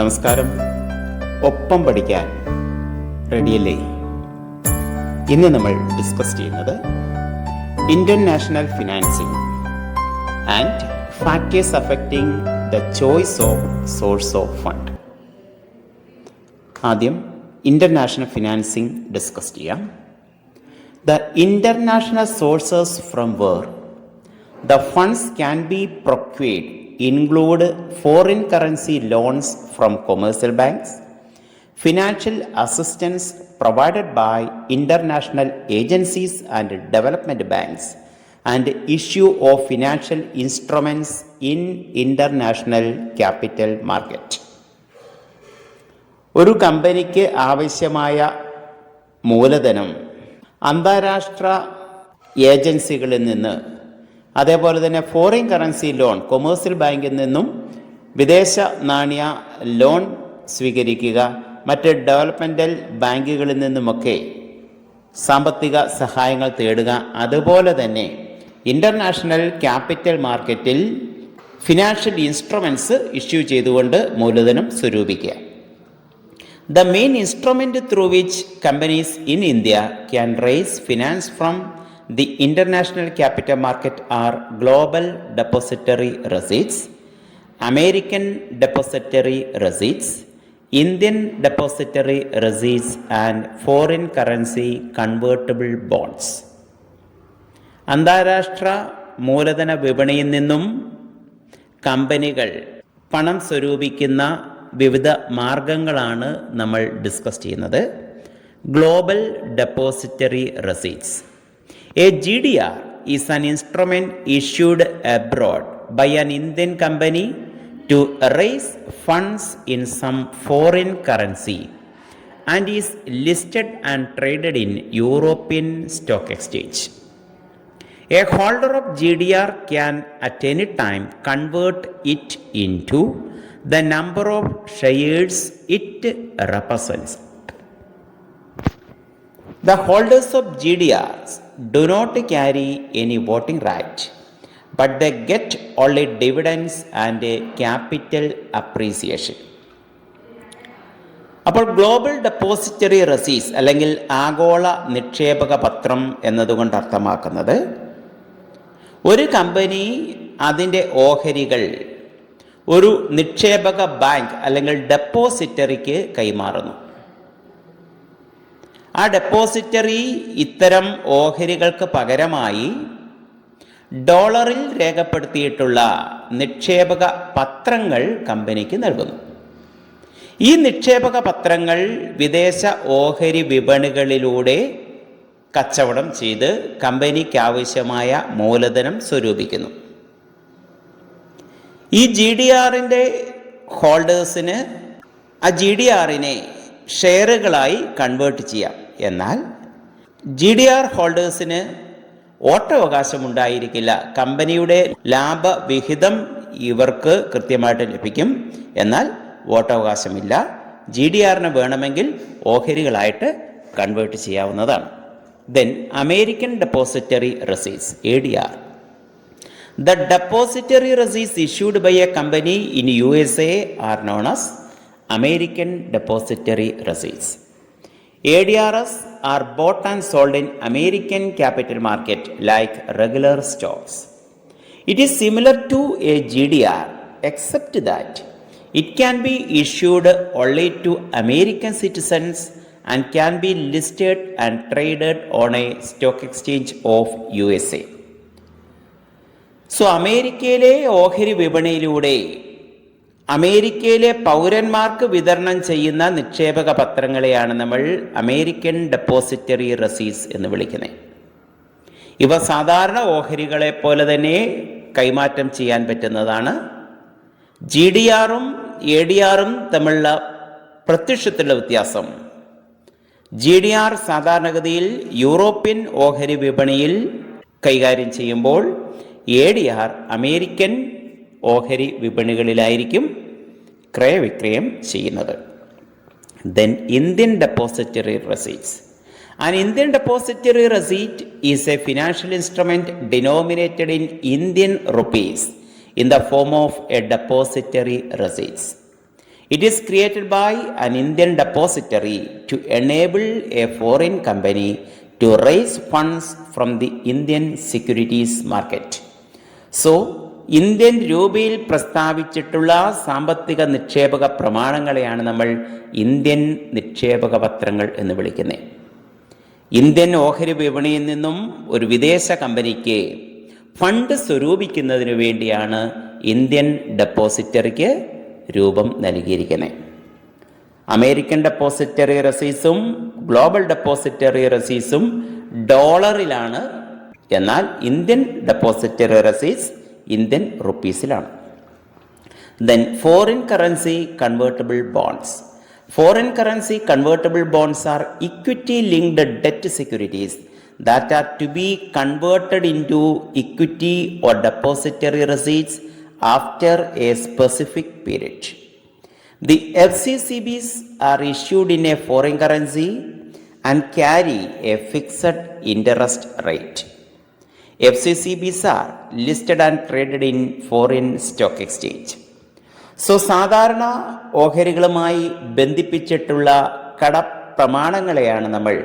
നമസ്കാരം. ഒപ്പം പഠിക്കാൻ റെഡിയല്ലേ? ഇന്ന് നമ്മൾ ഡിസ്കസ് ചെയ്യുന്നത് international financing and factors affecting the choice of source of fund. ആദ്യം ഇന്റർനാഷണൽ ഫിനാൻസിംഗ് ഡിസ്കസ് ചെയ്യാം. The international sources from where the funds can be procured include foreign currency loans from commercial banks, financial assistance provided by international agencies and development banks, and issue of financial instruments in international capital market. ഒരു കമ്പനിക്ക് ആവശ്യമായ മൂലധനം അന്താരാഷ്ട്ര ഏജൻസികളിൽ നിന്ന്, അതേപോലെ തന്നെ foreign currency loan commercial ബാങ്കിൽ നിന്നും വിദേശ നാണ്യ ലോൺ സ്വീകരിക്കുക, മറ്റ് ഡെവലപ്മെൻ്റൽ ബാങ്കുകളിൽ നിന്നുമൊക്കെ സാമ്പത്തിക സഹായങ്ങൾ തേടുക, അതുപോലെ തന്നെ ഇൻ്റർനാഷണൽ ക്യാപിറ്റൽ മാർക്കറ്റിൽ ഫിനാൻഷ്യൽ ഇൻസ്ട്രുമെൻറ്റ്സ് ഇഷ്യൂ ചെയ്തുകൊണ്ട് മൂലധനം സ്വരൂപിക്കുക. The main instrument through which companies in India can raise finance from the international capital market are global depository receipts, American depository receipts, Indian depository receipts, and foreign currency convertible bonds. അന്താരാഷ്ട്ര മൂലധന വിപണിയിൽ നിന്നും കമ്പനികൾ പണം സ്വരൂപിക്കുന്ന വിവിധ മാർഗങ്ങളാണ് നമ്മൾ discuss ചെയ്യുന്നത്. Global depository receipts. A GDR is an instrument issued abroad by an Indian company to raise funds in some foreign currency and is listed and traded in European Stock Exchange. A holder of GDR can at any time convert it into the number of shares it represents. The holders of GDRs do not carry any voting right, but they get only dividends and capital appreciation. അപ്പോൾ global depository receipts അല്ലെങ്കിൽ ആഗോള നിക്ഷേപക പത്രം എന്നതുകൊണ്ട് അർത്ഥമാക്കുന്നത്, ഒരു company അതിൻ്റെ ഓഹരികൾ ഒരു നിക്ഷേപക ബാങ്ക് അല്ലെങ്കിൽ ഡെപ്പോസിറ്ററിക്ക് കൈമാറുന്നു. ആ ഡെപ്പോസിറ്ററി ഇത്തരം ഓഹരികൾക്ക് പകരമായി ഡോളറിൽ രേഖപ്പെടുത്തിയിട്ടുള്ള നിക്ഷേപക പത്രങ്ങൾ കമ്പനിക്ക് നൽകുന്നു. ഈ നിക്ഷേപക പത്രങ്ങൾ വിദേശ ഓഹരി വിപണികളിലൂടെ കച്ചവടം ചെയ്ത് കമ്പനിക്ക് ആവശ്യമായ മൂലധനം സ്വരൂപിക്കുന്നു. ഈ ജി ഡി ആറിൻ്റെ ഹോൾഡേഴ്സിന് ആ ജി ഡി ആറിനെ ഷെയറുകളായി കൺവേർട്ട് ചെയ്യാം. എന്നാൽ ജി ഡി ആർ ഹോൾഡേഴ്സിന് വോട്ടവകാശമുണ്ടായിരിക്കില്ല. കമ്പനിയുടെ ലാഭവിഹിതം ഇവർക്ക് കൃത്യമായിട്ട് ലഭിക്കും, എന്നാൽ വോട്ടവകാശമില്ല. ജി ഡി ആറിന് വേണമെങ്കിൽ ഓഹരികളായിട്ട് കൺവേർട്ട് ചെയ്യാവുന്നതാണ്. Then American depository receipts ADR. The depository receipts issued by a company in USA are known as American depository receipts. ADRs are bought and sold in American capital market like regular stocks. It is similar to a GDR except that it can be issued only to American citizens and can be listed and traded on a stock exchange of USA. So അമേരിക്കയിലെ ഓഹരി വിപണിയിലൂടെ അമേരിക്കയിലെ പൗരന്മാർക്ക് വിതരണം ചെയ്യുന്ന നിക്ഷേപക പത്രങ്ങളെയാണ് നമ്മൾ American depository receipts എന്ന് വിളിക്കുന്നത്. ഇവ സാധാരണ ഓഹരികളെ പോലെ തന്നെ കൈമാറ്റം ചെയ്യാൻ പറ്റുന്നതാണ്. ജി ഡി ആറും എ ഡി ആറും തമ്മിലുള്ള പ്രത്യക്ഷത്തിലുള്ള വ്യത്യാസം, ജി ഡി ആർ സാധാരണഗതിയിൽ യൂറോപ്യൻ ഓഹരി വിപണിയിൽ കൈകാര്യം ചെയ്യുമ്പോൾ എ ഡി ആർ അമേരിക്കൻ ഓഹരി വിപണികളിലായിരിക്കും ക്രയവിക്രയം ചെയ്യുന്നത്. Then Indian depository receipts. An Indian depository receipt is a financial instrument denominated in Indian rupees in the form of a depository receipts. It is created by an Indian depository to enable a foreign company to raise funds from the Indian securities market. So, Indian രൂപയിൽ പ്രസ്താവിച്ചിട്ടുള്ള സാമ്പത്തിക നിക്ഷേപക പ്രമാണങ്ങളെയാണ് നമ്മൾ Indian നിക്ഷേപക പത്രങ്ങൾ എന്ന് വിളിക്കുന്നത്. Indian ഓഹരി വിപണിയിൽ നിന്നും ഒരു വിദേശ കമ്പനിക്ക് ഫണ്ട് സ്വരൂപിക്കുന്നതിന് വേണ്ടിയാണ് ഇന്ത്യൻ ഡെപ്പോസിറ്ററിക്ക് രൂപം നൽകിയിരിക്കുന്നത്. അമേരിക്കൻ ഡെപ്പോസിറ്ററി റെസീസും ഗ്ലോബൽ ഡെപ്പോസിറ്ററി റെസീസും ഡോളറിലാണ്. എന്നാൽ ഇന്ത്യൻ ഡെപ്പോസിറ്ററി റെസീസ് ഇന്ത്യൻ റുപ്പീസിലാണ്. Then foreign currency convertible bonds. Foreign currency convertible bonds are equity linked debt securities that are to be converted into equity or depository receipts after a specific period. The FCCBs are issued in a foreign currency and carry a fixed interest rate. FCCBs are listed and traded in foreign stock exchange. So സാധാരണ ഓഹരികളുമായി ബന്ധിപ്പിച്ചിട്ടുള്ള കടപ്രമാണങ്ങളെയാണ് നമ്മൾ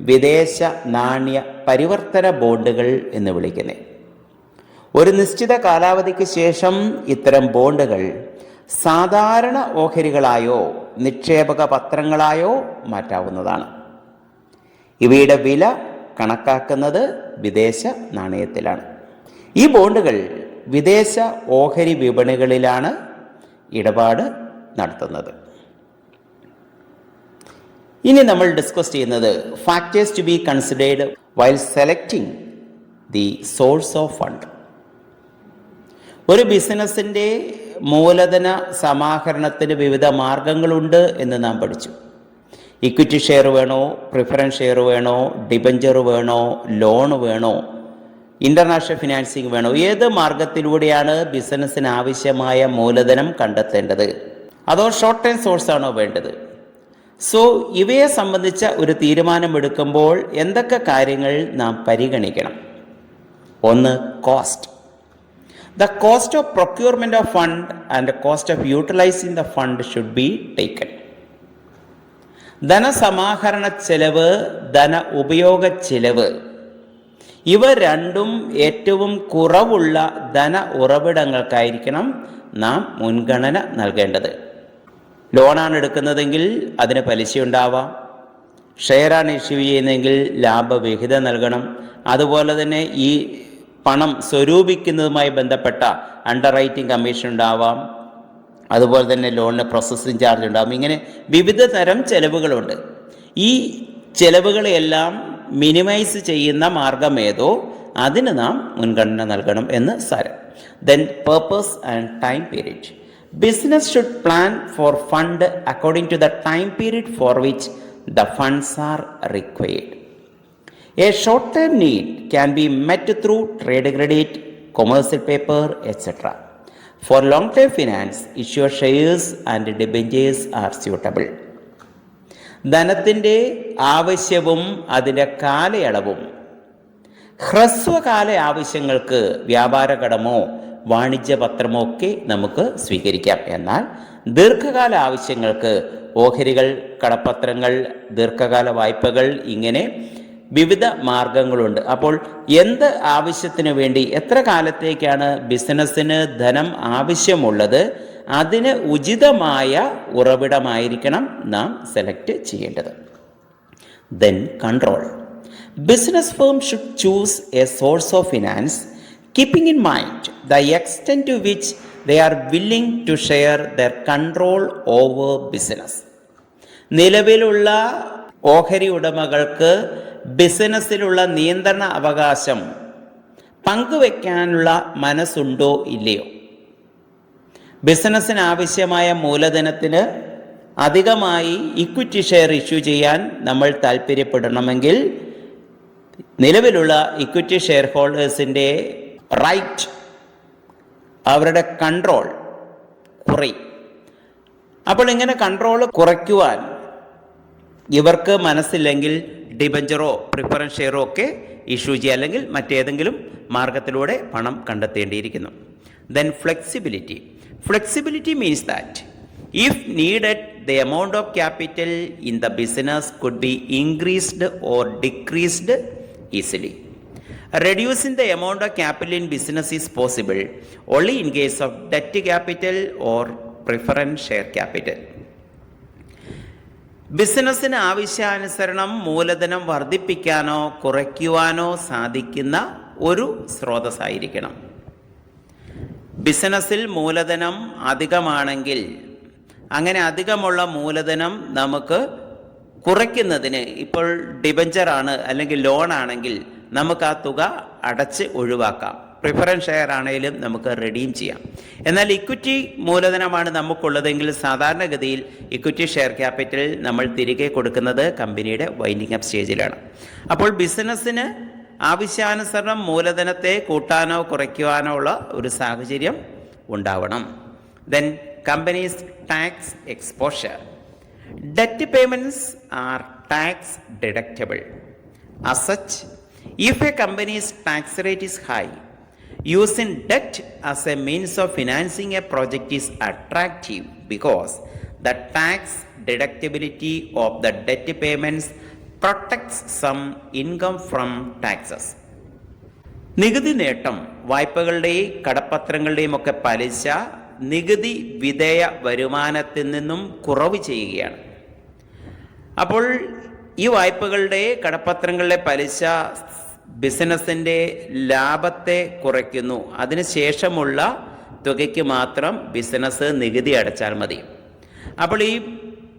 വിദേശ നാണ്യ പരിവർത്തന ബോണ്ടുകൾ എന്ന് വിളിക്കുന്നത്. ഒരു നിശ്ചിത കാലാവധിക്ക് ശേഷം ഇത്തരം ബോണ്ടുകൾ സാധാരണ ഓഹരികളായോ നിക്ഷേപക പത്രങ്ങളായോ മാറ്റാവുന്നതാണ്. ഇവയുടെ വില കണക്കാക്കുന്നത് വിദേശ നാണയത്തിലാണ്. ഈ ബോണ്ടുകൾ വിദേശ ഓഹരി വിപണികളിലാണ് ഇടപാട് നടത്തുന്നത്. ഇനി നമ്മൾ ഡിസ്കസ് ചെയ്യുന്നത് factors to be considered while selecting the source of fund. ഒരു ബിസിനസ്സിൻ്റെ മൂലധന സമാഹരണത്തിന് വിവിധ മാർഗങ്ങളുണ്ട് എന്ന് നാം പഠിച്ചു. ഇക്വിറ്റി ഷെയർ വേണോ, പ്രിഫറൻസ് ഷെയർ വേണോ, ഡിബഞ്ചർ വേണോ, ലോൺ വേണോ, ഇൻ്റർനാഷണൽ ഫിനാൻസിങ് വേണോ, ഏത് മാർഗത്തിലൂടെയാണ് ബിസിനസ്സിന് ആവശ്യമായ മൂലധനം കണ്ടെത്തേണ്ടത്, അതോ ഷോർട്ട് ടൈം സോഴ്സാണോ വേണ്ടത്? സോ ഇവയെ സംബന്ധിച്ച ഒരു തീരുമാനമെടുക്കുമ്പോൾ എന്തൊക്കെ കാര്യങ്ങൾ നാം പരിഗണിക്കണം? ഒന്ന്, cost. The cost of procurement of fund and cost of utilising the fund should be taken. ധനസമാഹരണ ചെലവ്, ധന ഉപയോഗ ചെലവ്, ഇവ രണ്ടും ഏറ്റവും കുറവുള്ള ധന ഉറവിടങ്ങൾക്കായിരിക്കണം നാം മുൻഗണന നൽകേണ്ടത്. ലോണാണ് എടുക്കുന്നതെങ്കിൽ അതിന് പലിശയുണ്ടാവാം. ഷെയറാണ് ഇഷ്യൂ ചെയ്യുന്നതെങ്കിൽ ലാഭവിഹിതം നൽകണം. അതുപോലെ തന്നെ ഈ പണം സ്വരൂപിക്കുന്നതുമായി ബന്ധപ്പെട്ട അണ്ടർ റൈറ്റിംഗ് കമ്മീഷൻ ഉണ്ടാവാം. അതുപോലെ തന്നെ ലോണിന് പ്രോസസ്സിംഗ് ചാർജ് ഉണ്ടാകും. ഇങ്ങനെ വിവിധ തരം ചെലവുകളുണ്ട്. ഈ ചെലവുകളെല്ലാം മിനിമൈസ് ചെയ്യുന്ന മാർഗം ഏതോ അതിന് നാം മുൻഗണന നൽകണം എന്ന് സാരം. Then purpose and time period. Business should plan for fund according to the time period for which the funds are required. A short term need can be met through trade credit, commercial paper, etcetera. For long-term finance, issue shares and debentures are suitable. ധനത്തിൻ്റെ ആവശ്യവും അതിൻ്റെ കാലയളവും ഹ്രസ്വകാല ആവശ്യങ്ങൾക്ക് വ്യാപാര കടമോ വാണിജ്യപത്രമോ ഒക്കെ നമുക്ക് സ്വീകരിക്കാം. എന്നാൽ ദീർഘകാല ആവശ്യങ്ങൾക്ക് ഓഹരികൾ, കടപ്പത്രങ്ങൾ, ദീർഘകാല വായ്പകൾ, ഇങ്ങനെ വിവിധ മാർഗങ്ങളുണ്ട്. അപ്പോൾ എന്ത് ആവശ്യത്തിന് വേണ്ടി എത്ര കാലത്തേക്കാണ് ബിസിനസ്സിന് ധനം ആവശ്യമുള്ളത്, അതിന് ഉചിതമായ ഉറവിടമായിരിക്കണം നാം സെലക്ട് ചെയ്യേണ്ടത്. Then control. Business firm should choose a source of finance keeping in mind the extent to which they are willing to share their control over business. നിലവിലുള്ള ഓഹരി ഉടമകൾക്ക് ബിസിനസ്സിലുള്ള നിയന്ത്രണ അവകാശം പങ്കുവെക്കാനുള്ള മനസ്സുണ്ടോ ഇല്ലയോ? ബിസിനസ്സിന് ആവശ്യമായ മൂലധനത്തിന് അധികമായി ഇക്വിറ്റി ഷെയർ ഇഷ്യൂ ചെയ്യാൻ നമ്മൾ താല്പര്യപ്പെടണമെങ്കിൽ നിലവിലുള്ള ഇക്വിറ്റി ഷെയർ ഹോൾഡേഴ്സിൻ്റെ റൈറ്റ്, അവരുടെ കൺട്രോൾ കുറയും. അപ്പോൾ ഇങ്ങനെ കൺട്രോൾ കുറയ്ക്കുവാൻ ഇവർക്ക് മനസ്സില്ലെങ്കിൽ ഡിബഞ്ചറോ പ്രിഫറൻസ് ഷെയറോ ഒക്കെ ഇഷ്യൂ ചെയ്യുക, അല്ലെങ്കിൽ മറ്റേതെങ്കിലും മാർഗത്തിലൂടെ പണം കണ്ടെത്തേണ്ടിയിരിക്കുന്നു. Then flexibility. Flexibility means that If needed, the amount of capital in the business could be increased or decreased easily. Reducing the amount of capital in business is possible only in case of debt capital or preference share capital. ബിസിനസ്സിന് ആവശ്യാനുസരണം മൂലധനം വർദ്ധിപ്പിക്കാനോ കുറയ്ക്കുവാനോ സാധിക്കുന്ന ഒരു സ്രോതസ്സായിരിക്കണം. ബിസിനസ്സിൽ മൂലധനം അധികമാണെങ്കിൽ അങ്ങനെ അധികമുള്ള മൂലധനം നമുക്ക് കുറയ്ക്കുന്നതിന്, ഇപ്പോൾ ഡിബഞ്ചറാണ് അല്ലെങ്കിൽ ലോൺ ആണെങ്കിൽ നമുക്ക് ആ തുക അടച്ച് ഒഴിവാക്കാം. പ്രിഫറൻസ് ഷെയർ ആണെങ്കിലും നമുക്ക് റെഡീം ചെയ്യാം. എന്നാൽ ഇക്വിറ്റി മൂലധനമാണ് നമുക്കുള്ളതെങ്കിൽ സാധാരണഗതിയിൽ ഇക്വിറ്റി ഷെയർ ക്യാപിറ്റൽ നമ്മൾ തിരികെ കൊടുക്കുന്നത് കമ്പനിയുടെ വൈൻഡിങ് അപ്പ് സ്റ്റേജിലാണ്. അപ്പോൾ ബിസിനസ്സിന് ആവശ്യാനുസരണം മൂലധനത്തെ കൂട്ടാനോ കുറയ്ക്കുവാനോ ഉള്ള ഒരു സാഹചര്യം ഉണ്ടാവണം. Then companies tax exposure. Debt payments R tax deductible. As such, if a company's tax rate is high, using debt as a means of financing a project is attractive because the tax deductibility of the debt payments protects some income from taxes. നികുതി നേട്ടം വായ്പകളുടെയും കടപ്പത്രങ്ങളുടെയും ഒക്കെ പലിശ നികുതി വിധേയ വരുമാനത്തിൽ നിന്നും കുറവ് ചെയ്യുകയാണ്. അപ്പോൾ ഈ വായ്പകളുടെ കടപ്പത്രങ്ങളുടെ പലിശ ബിസിനസ്സിൻ്റെ ലാഭത്തെ കുറയ്ക്കുന്നു. അതിനുശേഷമുള്ള തുകയ്ക്ക് മാത്രം ബിസിനസ് നികുതി അടച്ചാൽ മതി. അപ്പോൾ ഈ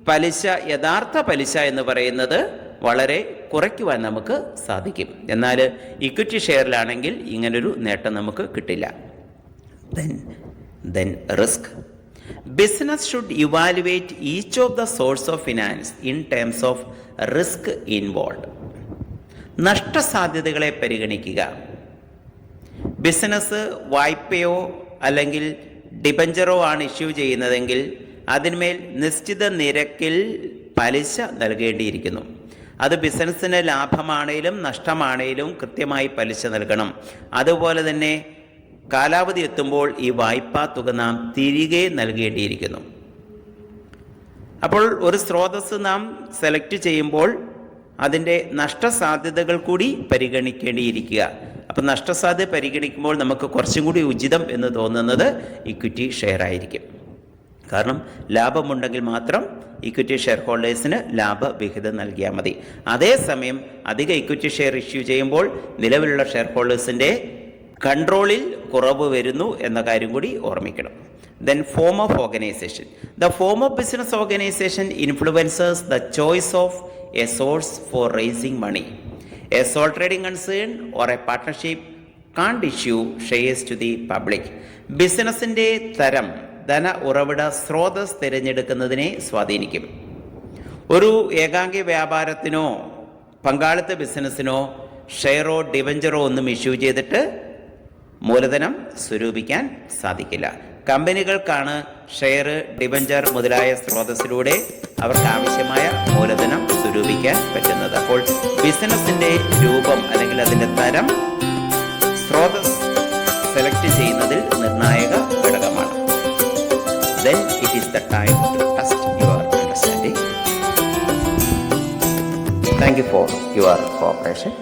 പലിശ, യഥാർത്ഥ പലിശ എന്ന് പറയുന്നത് വളരെ കുറയ്ക്കുവാൻ നമുക്ക് സാധിക്കും. എന്നാൽ ഇക്വിറ്റി ഷെയറിലാണെങ്കിൽ ഇങ്ങനൊരു നേട്ടം നമുക്ക് കിട്ടില്ല. Then risk. Business should evaluate each of the source of finance in terms of risk involved. നഷ്ടസാധ്യതകളെ പരിഗണിക്കുക. ബിസിനസ് വായ്പയോ അല്ലെങ്കിൽ ഡിബഞ്ചറോ ആണ് ഇഷ്യൂ ചെയ്യുന്നതെങ്കിൽ അതിന്മേൽ നിശ്ചിത നിരക്കിൽ പലിശ നൽകേണ്ടിയിരിക്കുന്നു. അത് ബിസിനസ്സിന് ലാഭമാണേലും നഷ്ടമാണേലും കൃത്യമായി പലിശ നൽകണം. അതുപോലെ തന്നെ കാലാവധി എത്തുമ്പോൾ ഈ വായ്പാ തുക നാം തിരികെ നൽകേണ്ടിയിരിക്കുന്നു. അപ്പോൾ ഒരു സ്രോതസ്സ് നാം സെലക്ട് ചെയ്യുമ്പോൾ അതിൻ്റെ നഷ്ടസാധ്യതകൾ കൂടി പരിഗണിക്കേണ്ടിയിരിക്കുക. അപ്പോൾ നഷ്ടസാധ്യത പരിഗണിക്കുമ്പോൾ നമുക്ക് കുറച്ചും കൂടി ഉചിതം എന്ന് തോന്നുന്നത് ഇക്വിറ്റി ഷെയർ ആയിരിക്കും. കാരണം ലാഭമുണ്ടെങ്കിൽ മാത്രം ഇക്വിറ്റി ഷെയർ ഹോൾഡേഴ്സിന് ലാഭവിഹിതം നൽകിയാൽ മതി. അതേസമയം അധിക ഇക്വിറ്റി ഷെയർ ഇഷ്യൂ ചെയ്യുമ്പോൾ നിലവിലുള്ള ഷെയർ ഹോൾഡേഴ്സിൻ്റെ കൺട്രോളിൽ കുറവ് വരുന്നു എന്ന കാര്യം കൂടി ഓർമ്മിക്കണം. Then form of organization. The form of business organization influences the choice of a source for raising money. A sole trading concern or a partnership can't issue shares to the public. ബിസിനസ്സിൻ്റെ തരം, ധന ഉറവിട സ്രോതസ് തിരഞ്ഞെടുക്കുന്നതിനെ സ്വാധീനിക്കും. ഒരു ഏകാംഗി വ്യാപാരത്തിനോ പങ്കാളിത്ത ബിസിനസ്സിനോ ഷെയറോ ഡിബഞ്ചറോ ഒന്നും issue ചെയ്തിട്ട് മൂലധനം സ്വരൂപിക്കാൻ സാധിക്കില്ല. കമ്പനികൾക്കാണ് ഷെയർ, ഡിബഞ്ചർ മുതലായ സ്രോതസ്സിലൂടെ അവർക്ക് ആവശ്യമായ മൂലധനം സ്വരൂപിക്കാൻ പറ്റുന്നത്. അപ്പോൾ ബിസിനസ്സിൻ്റെ രൂപം അല്ലെങ്കിൽ അതിൻ്റെ തരം സ്രോതസ് സെലക്ട് ചെയ്യുന്നതിൽ നിർണായക ഘടകമാണ്. Then it is the time to test your understanding. Thank you for your cooperation.